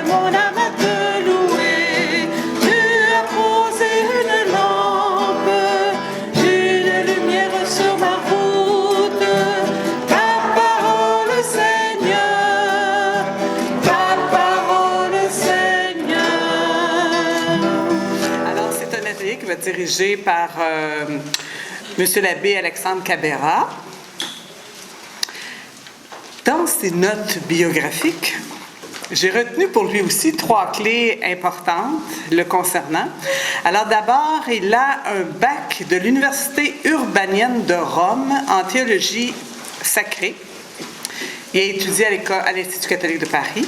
mon âme à te louer. Tu as posé une lampe, une lumière sur ma route. Ta parole, Seigneur, ta parole, Seigneur. Alors, c'est un atelier qui va être dirigé par Monsieur l'abbé Alexandre Cabera. Dans ses notes biographiques, j'ai retenu pour lui aussi 3 clés importantes le concernant. Alors d'abord, il a un bac de l'Université urbanienne de Rome en théologie sacrée. Il a étudié à l'Institut catholique de Paris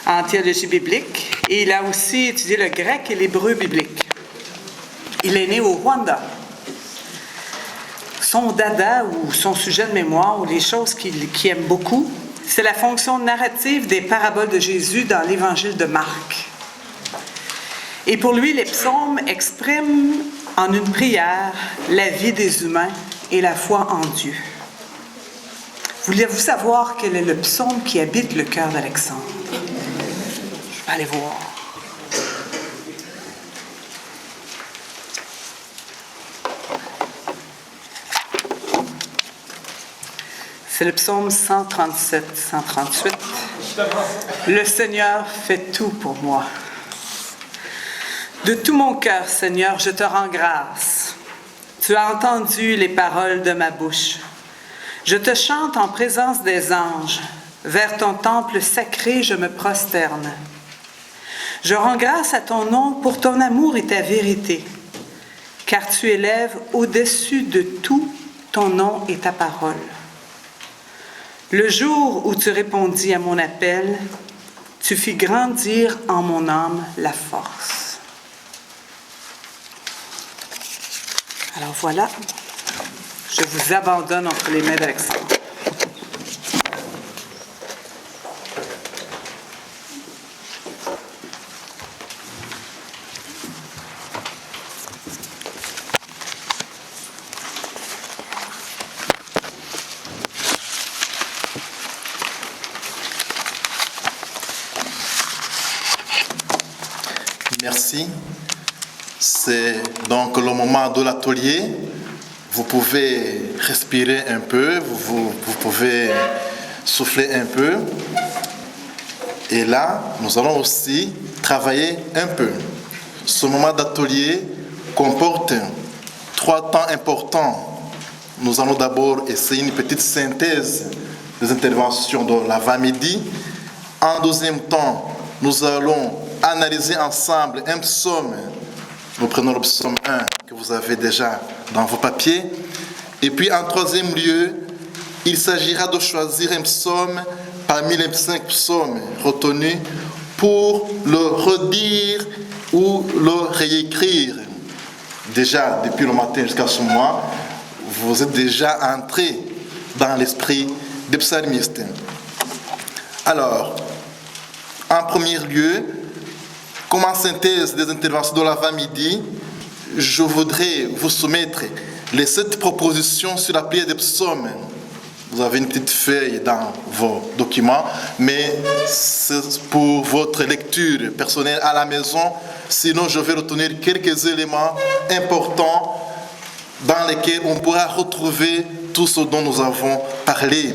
en théologie biblique et il a aussi étudié le grec et l'hébreu biblique. Il est né au Rwanda. Son dada ou son sujet de mémoire ou les choses qu'il aime beaucoup, c'est la fonction narrative des paraboles de Jésus dans l'Évangile de Marc. Et pour lui, les psaumes expriment en une prière la vie des humains et la foi en Dieu. Voulez-vous savoir quel est le psaume qui habite le cœur d'Alexandre? Je vais aller voir. C'est le psaume 137-138. Le Seigneur fait tout pour moi. De tout mon cœur, Seigneur, je te rends grâce. Tu as entendu les paroles de ma bouche. Je te chante en présence des anges. Vers ton temple sacré, je me prosterne. Je rends grâce à ton nom pour ton amour et ta vérité, car tu élèves au-dessus de tout ton nom et ta parole. Le jour où tu répondis à mon appel, tu fis grandir en mon âme la force. Alors voilà, je vous abandonne entre les mains d'Alexandre. Merci. C'est donc le moment de l'atelier. Vous pouvez respirer un peu, vous pouvez souffler un peu. Et là, nous allons aussi travailler un peu. Ce moment d'atelier comporte 3 temps importants. Nous allons d'abord essayer une petite synthèse des interventions de l'avant-midi. En deuxième temps, nous allons analyser ensemble un psaume. Nous prenons le psaume 1 que vous avez déjà dans vos papiers. Et puis en troisième lieu, il s'agira de choisir un psaume parmi les 5 psaumes retenus pour le redire ou le réécrire. Déjà, depuis le matin jusqu'à ce mois, vous êtes déjà entré dans l'esprit des psalmistes. Alors, en premier lieu, comme en synthèse des interventions de l'avant-midi, je voudrais vous soumettre les 7 propositions sur la prière des psaumes. Vous avez une petite feuille dans vos documents, mais c'est pour votre lecture personnelle à la maison. Sinon, je vais retenir quelques éléments importants dans lesquels on pourra retrouver tout ce dont nous avons parlé.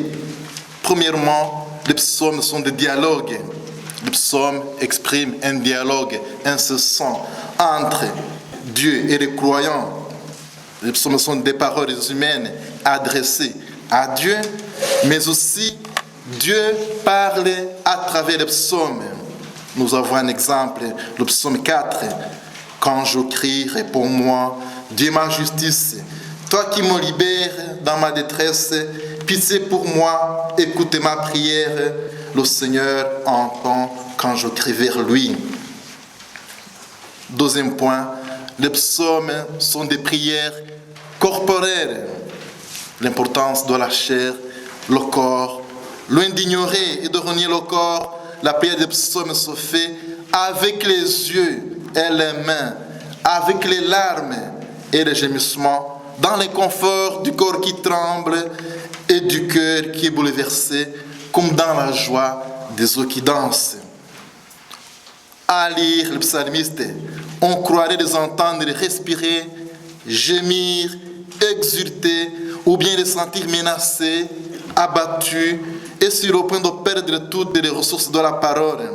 Premièrement, les psaumes sont des dialogues. Les psaumes expriment un dialogue incessant entre Dieu et les croyants. Les psaumes sont des paroles humaines adressées à Dieu, mais aussi Dieu parle à travers les psaumes. Nous avons un exemple, le psaume 4. Quand je crie, réponds-moi, Dieu ma justice. Toi qui me libères dans ma détresse, pitié pour moi, écoutez ma prière. Le Seigneur entend quand je crie vers lui. Deuxième point, les psaumes sont des prières corporelles. L'importance de la chair, le corps. Loin d'ignorer et de renier le corps, la prière des psaumes se fait avec les yeux et les mains, avec les larmes et les gémissements, dans les conforts du corps qui tremble et du cœur qui est bouleversé, comme dans la joie des eaux qui dansent. À lire le psalmiste, on croirait les entendre respirer, gémir, exulter, ou bien les sentir menacés, abattus et sur le point de perdre toutes les ressources de la parole.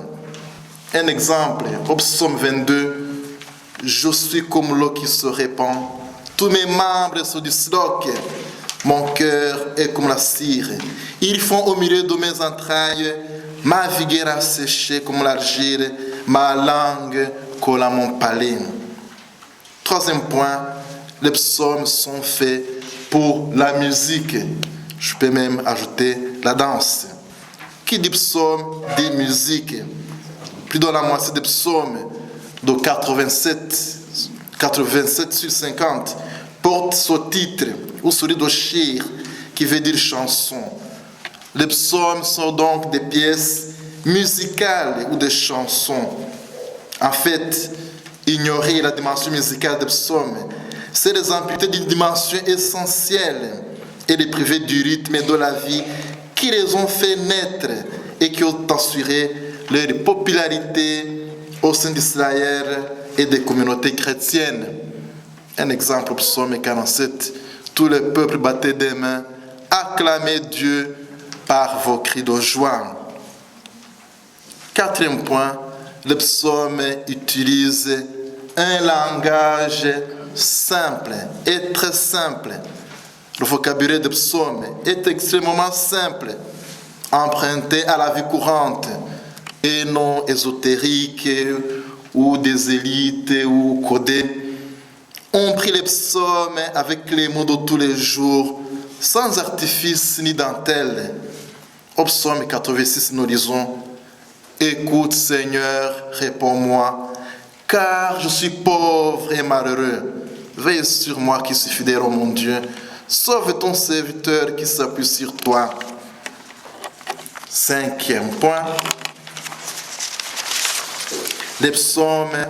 Un exemple, au psaume 22, « Je suis comme l'eau qui se répand, tous mes membres se disloquent, mon cœur est comme la cire. Ils font au milieu de mes entrailles, ma vigueur a séché comme l'argile, ma langue colle à mon palais. » Troisième point, les psaumes sont faits pour la musique. Je peux même ajouter la danse. Qui dit psaume dit musique. Plus de la moitié des psaumes, de 87 sur 50, portent ce titre, ou celui de shir, qui veut dire chanson. Les psaumes sont donc des pièces musicales ou des chansons. En fait, ignorer la dimension musicale des psaumes, c'est les amputer d'une dimension essentielle et les priver du rythme et de la vie qui les ont fait naître et qui ont assuré leur popularité au sein d'Israël et des communautés chrétiennes. Un exemple, psaume 47, tout le peuple battait des mains, acclamez Dieu par vos cris de joie. Quatrième point, le psaume utilise un langage simple et très simple. Le vocabulaire des psaumes est extrêmement simple, emprunté à la vie courante et non ésotérique ou des élites ou codé. On prie les psaumes avec les mots de tous les jours, sans artifice ni dentelle. Au psaume 86, nous lisons « Écoute Seigneur, réponds-moi, car je suis pauvre et malheureux. Veille sur moi qui suis fidèle, ô mon Dieu. Sauve ton serviteur qui s'appuie sur toi. » Cinquième point. Les psaumes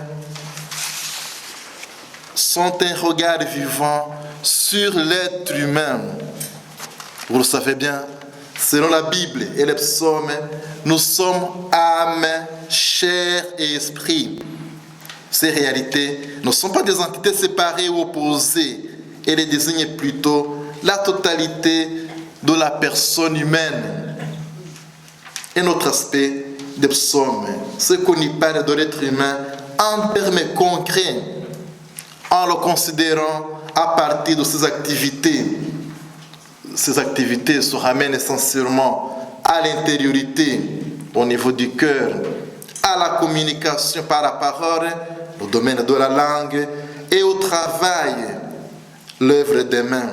sont un regard vivant sur l'être humain. Vous le savez bien, selon la Bible et les psaumes, nous sommes âme, chair et esprit. Ces réalités ne sont pas des entités séparées ou opposées. Elles désignent plutôt la totalité de la personne humaine. Un autre aspect des psaumes, c'est qu'on y parle de l'être humain en termes concrets, en le considérant à partir de ses activités. Ces activités se ramènent essentiellement à l'intériorité, au niveau du cœur, à la communication par la parole, le domaine de la langue, et au travail, l'œuvre des mains.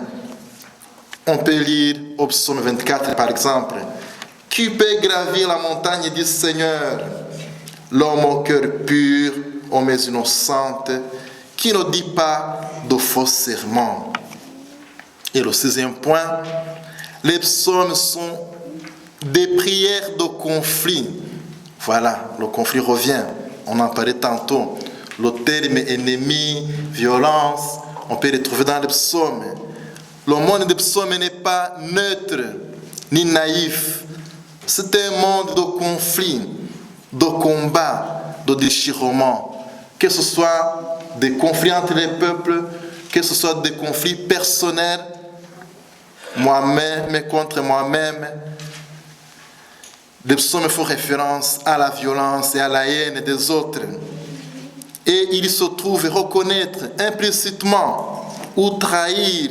On peut lire au psaume 24 par exemple, « Qui peut gravir la montagne du Seigneur, l'homme au cœur pur, aux mains innocentes, qui ne dit pas de faux serments. » Et le sixième point, les psaumes sont des prières de conflit. Voilà, le conflit revient, on en parlait tantôt. Le terme ennemi, violence, on peut les trouver dans les psaumes. Le monde des psaumes n'est pas neutre ni naïf. C'est un monde de conflit, de combat, de déchirement. Que ce soit des conflits entre les peuples, que ce soit des conflits personnels, moi-même contre moi-même. Les psaumes font référence à la violence et à la haine des autres. Et il se trouve reconnaître implicitement ou trahir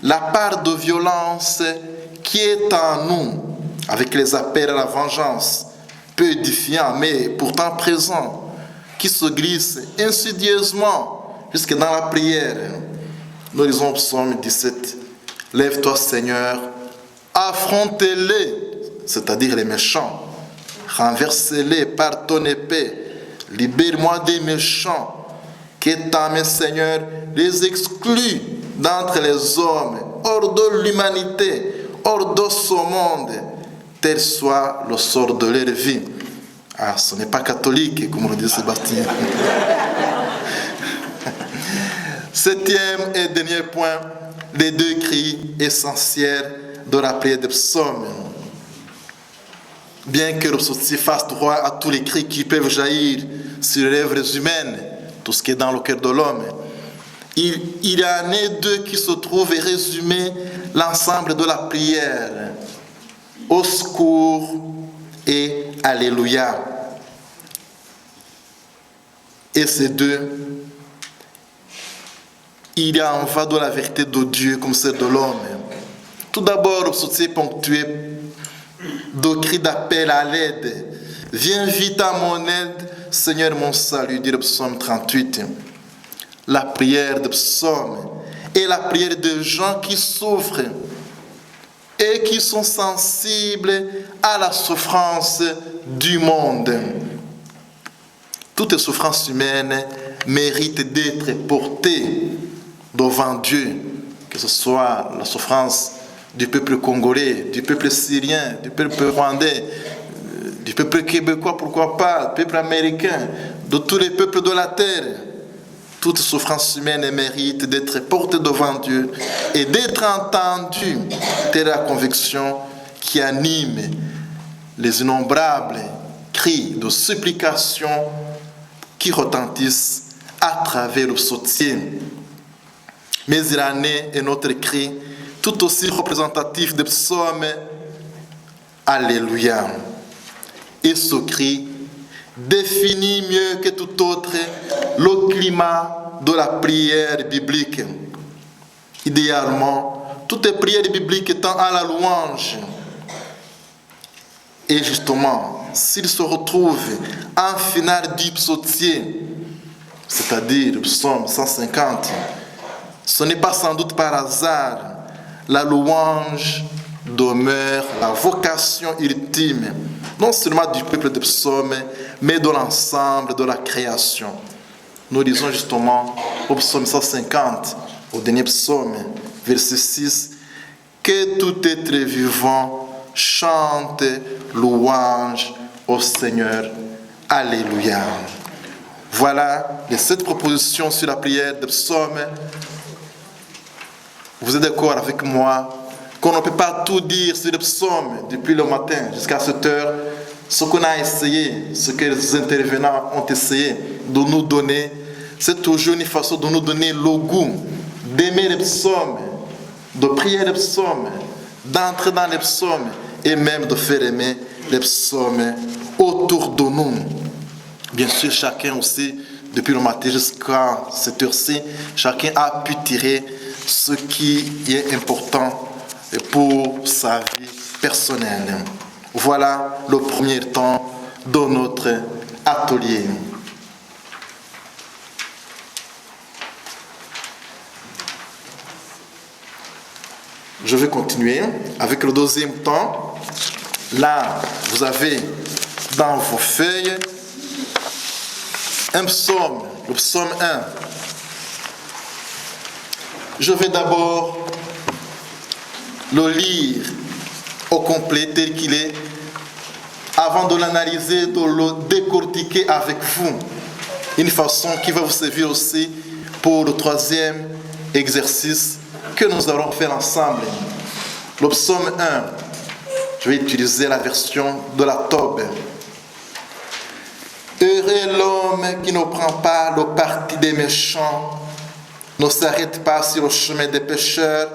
la part de violence qui est en nous, avec les appels à la vengeance, peu édifiants mais pourtant présents, qui se glissent insidieusement jusque dans la prière. Nous lisons au psaume 17, « Lève-toi Seigneur, affronte-les », c'est-à-dire les méchants, « renverse-les par ton épée, libère-moi des méchants, que ta main Seigneur les exclue d'entre les hommes, hors de l'humanité, hors de ce monde, tel soit le sort de leur vie. » Ah, ce n'est pas catholique, comme le dit Sébastien. Septième et dernier point, les deux cris essentiels de la prière des psaumes. Bien que le psautier fasse droit à tous les cris qui peuvent jaillir sur les lèvres humaines, tout ce qui est dans le cœur de l'homme. Il y en a deux qui se trouvent et résument l'ensemble de la prière. Au secours et Alléluia. Et ces deux, il y en va de la vérité de Dieu comme celle de l'homme. Tout d'abord, le soutien ponctué de cris d'appel à l'aide. Viens vite à mon aide, Seigneur mon salut, dit le psaume 38. La prière de psaume est la prière de gens qui souffrent et qui sont sensibles à la souffrance du monde. Toute souffrance humaine mérite d'être portée devant Dieu, que ce soit la souffrance du peuple congolais, du peuple syrien, du peuple rwandais, du peuple québécois, pourquoi pas, du peuple américain, de tous les peuples de la terre. Toute souffrance humaine mérite d'être portée devant Dieu et d'être entendue. Telle est la conviction qui anime les innombrables cris de supplication qui retentissent à travers le soutien. Mais il en est un autre cri tout aussi représentatif des psaumes. Alléluia. Et ce cri définit mieux que tout autre le climat de la prière biblique. Idéalement, toute prière biblique tend à la louange. Et justement, s'il se retrouve en finale du psautier, c'est-à-dire le psaume 150, ce n'est pas sans doute par hasard. La louange demeure la vocation ultime, non seulement du peuple de psaumes, mais de l'ensemble de la création. Nous lisons justement au psaume 150, au dernier psaume, verset 6, que tout être vivant chante louange au Seigneur. Alléluia. Voilà les 7 propositions sur la prière de psaume. Vous êtes d'accord avec moi qu'on ne peut pas tout dire sur le psaume depuis le matin jusqu'à 7 heures. Ce qu'on a essayé, ce que les intervenants ont essayé de nous donner, c'est toujours une façon de nous donner le goût d'aimer les psaumes, de prier les psaumes, d'entrer dans les psaumes et même de faire aimer les psaumes autour de nous. Bien sûr, chacun aussi, depuis le matin jusqu'à cette heure-ci, chacun a pu tirer ce qui est important pour sa vie personnelle. Voilà le premier temps de notre atelier. Je vais continuer avec le deuxième temps. Là, vous avez dans vos feuilles un psaume, le psaume 1. Je vais d'abord le lire au complet tel qu'il est, avant de l'analyser, de le décortiquer avec vous. Une façon qui va vous servir aussi pour le troisième exercice que nous allons faire ensemble. Le psaume 1, je vais utiliser la version de la Tobe. Heureux l'homme qui ne prend pas le parti des méchants, ne s'arrête pas sur le chemin des pécheurs,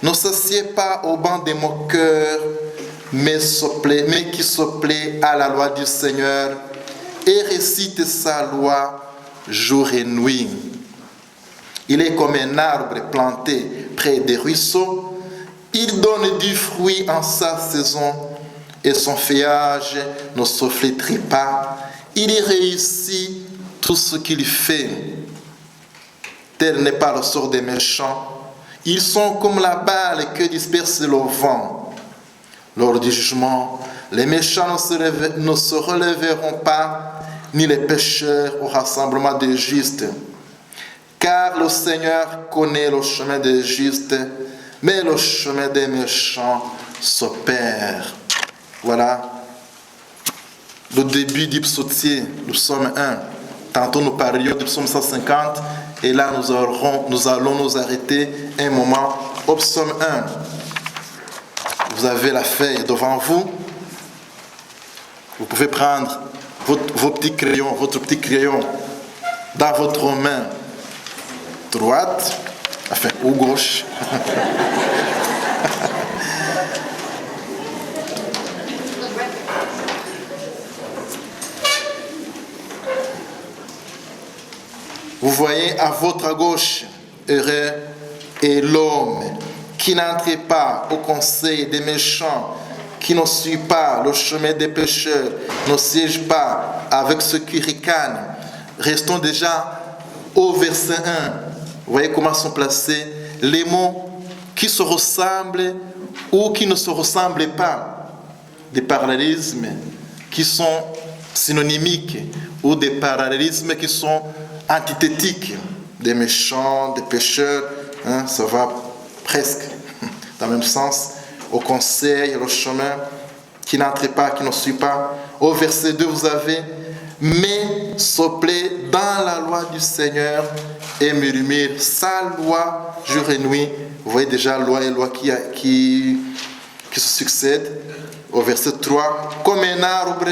ne s'assied pas au banc des moqueurs, mais qui se plaît à la loi du Seigneur et récite sa loi jour et nuit. Il est comme un arbre planté près des ruisseaux, il donne du fruit en sa saison et son feuillage ne se flétrit pas. Il y réussit tout ce qu'il fait. Tel n'est pas le sort des méchants. Ils sont comme la balle que disperse le vent. Lors du jugement, les méchants ne se relèveront pas, ni les pécheurs au rassemblement des justes. Car le Seigneur connaît le chemin des justes, mais le chemin des méchants se perd. Voilà le début du psautier, le psaume 1. Tantôt nous parlions du psaume 150, et là nous allons nous arrêter un moment au psaume 1. Vous avez la feuille devant vous. Vous pouvez prendre votre petit crayon dans votre main droite, enfin, ou gauche. Vous voyez à votre gauche, heureux est l'homme qui n'entre pas au conseil des méchants, qui ne suit pas le chemin des pécheurs, ne siège pas avec ceux qui ricanent. Restons déjà au verset 1. Vous voyez comment sont placés les mots qui se ressemblent ou qui ne se ressemblent pas. Des parallélismes qui sont synonymiques ou des parallélismes qui sont antithétiques. Des méchants, des pécheurs, ça va presque dans le même sens. Au conseil, le chemin, qui n'entre pas, qui ne suit pas. Au verset 2, vous avez « Mais se plaît dans la loi du Seigneur et murmure sa loi jour et nuit. » Vous voyez déjà loi et loi qui se succèdent. Au verset 3, « Comme un arbre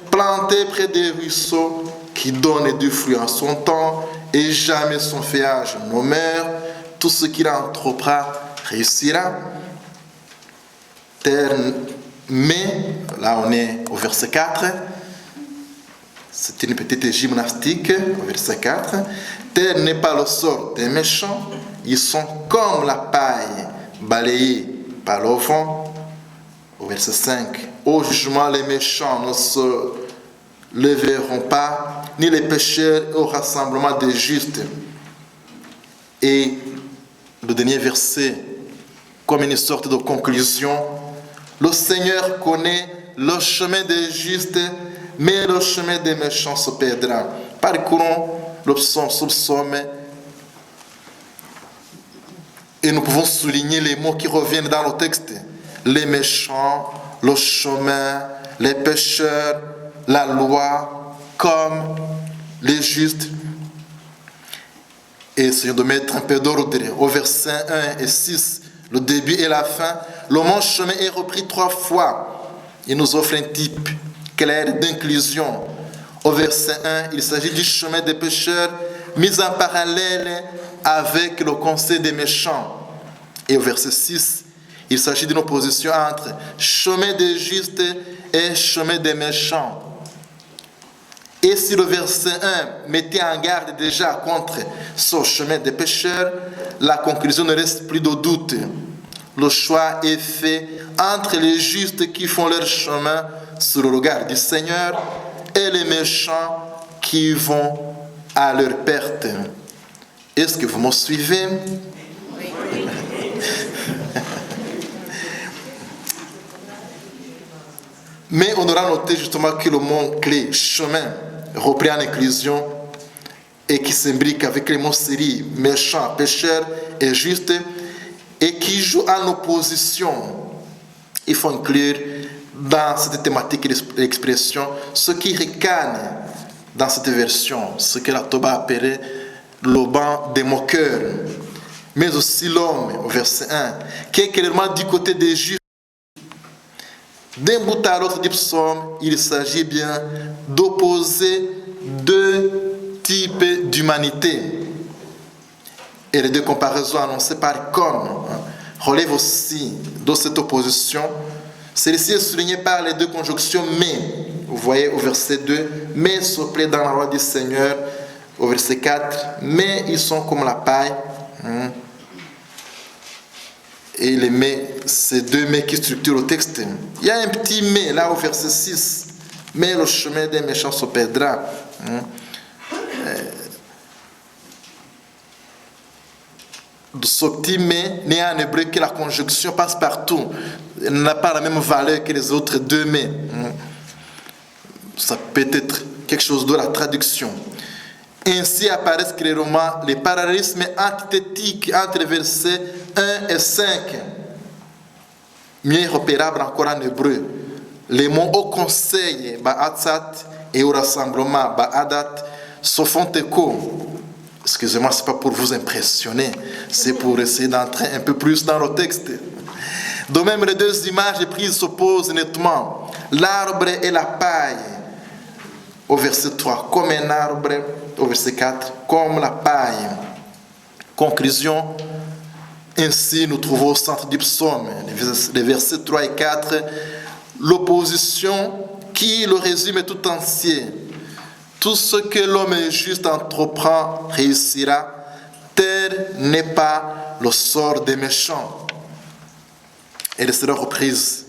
planté près des ruisseaux qui donne du fruit en son temps et jamais son feuillage ne meurt. Tout ce qu'il entreprendra réussira. » Mais, là on est au verset 4, c'est une petite gymnastique, au verset 4. Tel n'est pas le sort des méchants, ils sont comme la paille balayée par le vent. Au verset 5, au jugement les méchants ne se leveront pas, ni les pécheurs au rassemblement des justes. Et le dernier verset, comme une sorte de conclusion, le Seigneur connaît le chemin des justes, mais le chemin des méchants se perdra. Parcourons le psaume sous psaume et nous pouvons souligner les mots qui reviennent dans le texte. Les méchants, le chemin, les pécheurs, la loi, comme les justes. Et essayons de mettre un peu d'ordre au verset 1 et 6. Le début et la fin, le mot chemin est repris 3 fois. Il nous offre un type clair d'inclusion. Au verset 1, il s'agit du chemin des pécheurs mis en parallèle avec le conseil des méchants. Et au verset 6, il s'agit d'une opposition entre chemin des justes et chemin des méchants. Et si le verset 1 mettait en garde déjà contre ce chemin des pécheurs, la conclusion ne reste plus de doute. Le choix est fait entre les justes qui font leur chemin sur le regard du Seigneur et les méchants qui vont à leur perte. Est-ce que vous me suivez? Oui. Mais on aura noté justement que le mot-clé chemin repris en inclusion et qui s'imbrique avec les mots séries méchant, pécheur et juste et qui joue en opposition. Il faut inclure dans cette thématique l'expression ce qui ricane dans cette version, ce que la Toba appelait le banc des moqueurs, mais aussi l'homme, au verset 1, qui est clairement du côté des justes. D'un bout à l'autre du psaume, il s'agit bien d'opposer 2 types d'humanité. Et les 2 comparaisons annoncées par comme relèvent aussi de cette opposition. Celle-ci est soulignée par les 2 conjonctions mais. Vous voyez au verset 2, mais se plaît dans la loi du Seigneur. Au verset 4, mais ils sont comme la paille. Et les mais, c'est 2 mais qui structurent le texte. Il y a un petit mais là au verset 6. Mais le chemin des méchants se perdra. Ce petit mais n'est en hébreu que la conjonction passe partout. Elle n'a pas la même valeur que les autres 2 mais. Ça peut être quelque chose de la traduction. Ainsi apparaissent clairement les parallélismes antithétiques entre les versets 1 et 5. Mieux repérable encore en hébreu. Les mots au conseil, ba'atzat, et au rassemblement, ba'adat, se font écho. Excusez-moi, ce n'est pas pour vous impressionner, c'est pour essayer d'entrer un peu plus dans le texte. De même, les 2 images prises s'opposent nettement. L'arbre et la paille. au verset 3, comme un arbre, au verset 4, comme la paille. Conclusion, ainsi nous trouvons au centre du psaume, les versets 3 et 4, l'opposition qui le résume tout entier. Tout ce que l'homme juste entreprend réussira, tel n'est pas le sort des méchants. Elle sera reprise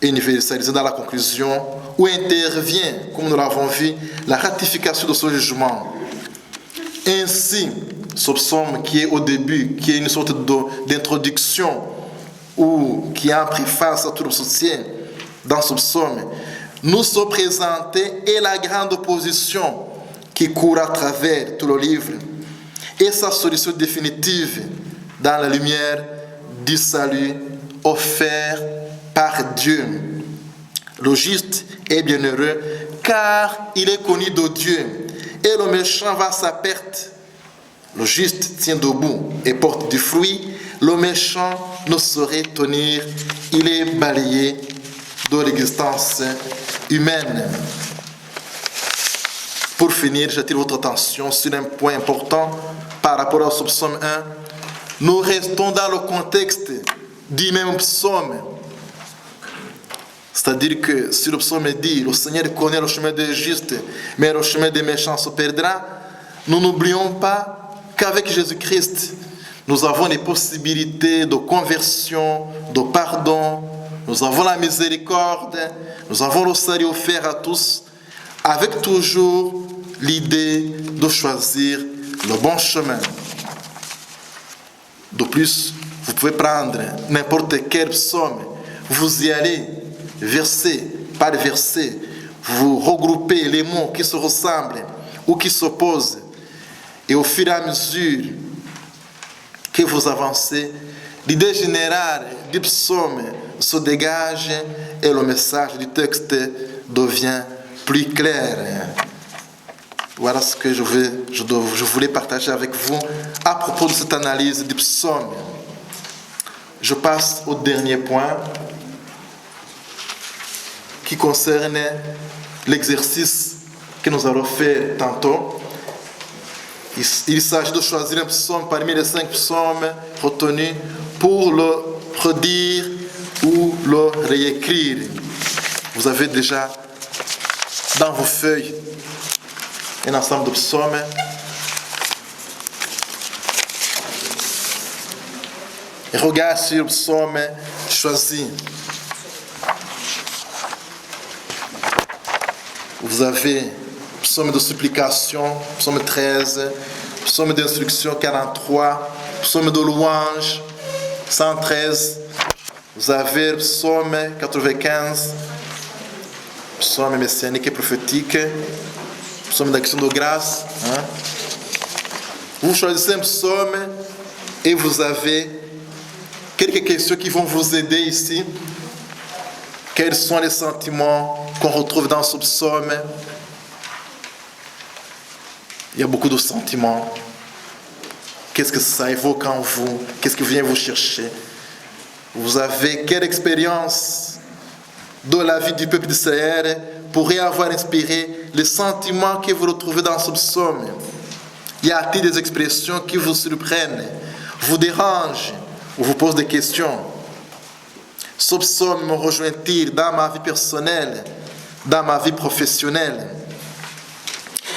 et universalisée dans la conclusion où intervient, comme nous l'avons vu, la ratification de ce jugement. Ainsi, ce psaume qui est au début, qui est une sorte d'introduction ou qui est en préface à tout le soutien dans ce psaume, nous sommes présentés et la grande opposition qui court à travers tout le livre et sa solution définitive dans la lumière du salut offert par Dieu. Le juste est bienheureux car il est connu de Dieu et le méchant va à sa perte. Le juste tient debout et porte du fruit. Le méchant ne saurait tenir. Il est balayé de l'existence humaine. Pour finir, j'attire votre attention sur un point important par rapport au psaume 1. Nous restons dans le contexte du même psaume. C'est-à-dire que si le psaume dit « Le Seigneur connaît le chemin des justes, mais le chemin des méchants se perdra », nous n'oublions pas qu'avec Jésus-Christ, nous avons les possibilités de conversion, de pardon, nous avons la miséricorde, nous avons le salut offert à tous, avec toujours l'idée de choisir le bon chemin. De plus, vous pouvez prendre n'importe quel psaume, vous y allez, verset par verset, vous regroupez les mots qui se ressemblent ou qui s'opposent, et au fur et à mesure que vous avancez, l'idée générale du psaume se dégage et le message du texte devient plus clair. Voilà ce que je voulais partager avec vous à propos de cette analyse du psaume. Je passe au dernier point qui concerne l'exercice que nous allons faire tantôt. Il s'agit de choisir un psaume parmi les 5 psaumes retenus pour le redire ou le réécrire. Vous avez déjà dans vos feuilles un ensemble de psaumes. Et regarde sur le psaume choisi. Vous avez psaume de supplication, psaume 13, psaume d'instruction 43, psaume de louange 113. Vous avez psaume 95, psaume messianique et prophétique, psaume d'action de grâce. Vous choisissez un psaume et vous avez quelques questions qui vont vous aider ici. Quels sont les sentiments qu'on retrouve dans ce psaume? Il y a beaucoup de sentiments. Qu'est-ce que ça évoque en vous? Qu'est-ce qui vient vous chercher? Vous avez quelle expérience de la vie du peuple d'Israël pourrait avoir inspiré les sentiments que vous retrouvez dans ce psaume? Y a-t-il des expressions qui vous surprennent, vous dérangent ou vous posent des questions? Ce psaume me rejoint-il dans ma vie personnelle, dans ma vie professionnelle?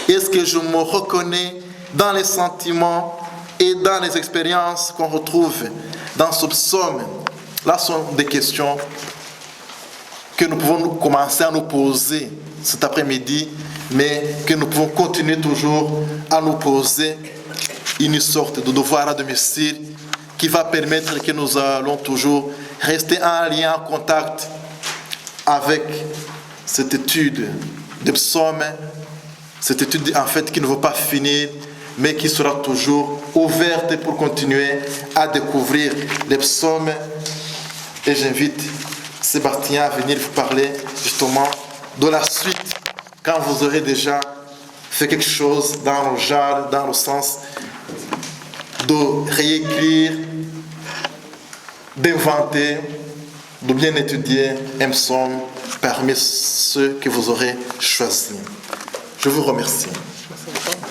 Est-ce que je me reconnais dans les sentiments et dans les expériences qu'on retrouve dans ce psaume? Là sont des questions que nous pouvons commencer à nous poser cet après-midi, mais que nous pouvons continuer toujours à nous poser, une sorte de devoir à domicile qui va permettre que nous allons toujours rester en lien, en contact avec cette étude des psaumes, cette étude en fait qui ne va pas finir, mais qui sera toujours ouverte pour continuer à découvrir les psaumes. Et j'invite Sébastien à venir vous parler justement de la suite, quand vous aurez déjà fait quelque chose dans le genre, dans le sens de réécrire, d'inventer, de bien étudier un psaume parmi ceux que vous aurez choisis. Je vous remercie. Merci beaucoup.